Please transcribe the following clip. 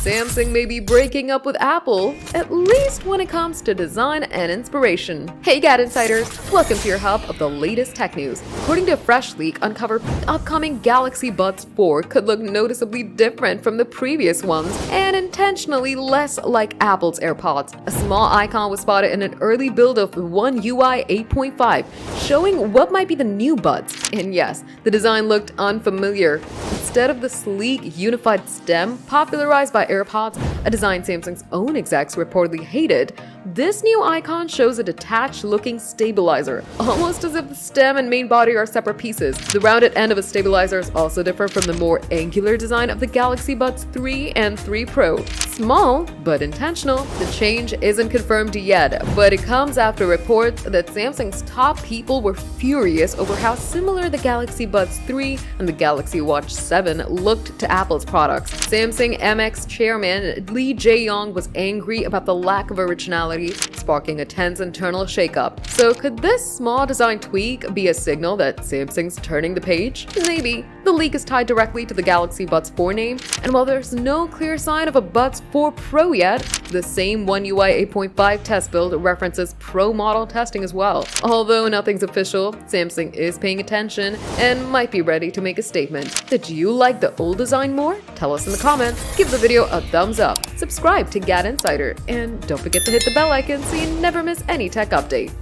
Samsung may be breaking up with Apple, at least when it comes to design and inspiration. Hey GadInsiders, welcome to your hub of the latest tech news. According to a fresh leak uncovered, the upcoming Galaxy Buds 4 could look noticeably different from the previous ones and intentionally less like Apple's AirPods. A small icon was spotted in an early build of One UI 8.5, showing what might be the new Buds. And yes, the design looked unfamiliar. Instead of the sleek, unified stem popularized by AirPods, a design Samsung's own execs reportedly hated, this new icon shows a detached-looking stabilizer, almost as if the stem and main body are separate pieces. The rounded end of a stabilizer is also different from the more angular design of the Galaxy Buds 3 and 3 Pro. Small, but intentional. The change isn't confirmed yet, but it comes after reports that Samsung's top people were furious over how similar the Galaxy Buds 3 and the Galaxy Watch 7 looked to Apple's products. Samsung MX chairman Lee Jae-yong was angry about the lack of originality, sparking a tense internal shakeup. So could this small design tweak be a signal that Samsung's turning the page? Maybe. The leak is tied directly to the Galaxy Buds 4 name, and while there's no clear sign of a Buds 4 Pro yet, the same One UI 8.5 test build references Pro model testing as well. Although nothing's official, Samsung is paying attention and might be ready to make a statement. Did you like the old design more? Tell us in the comments, give the video a thumbs up, subscribe to GadInsider, and don't forget to hit the bell icon so you never miss any tech update.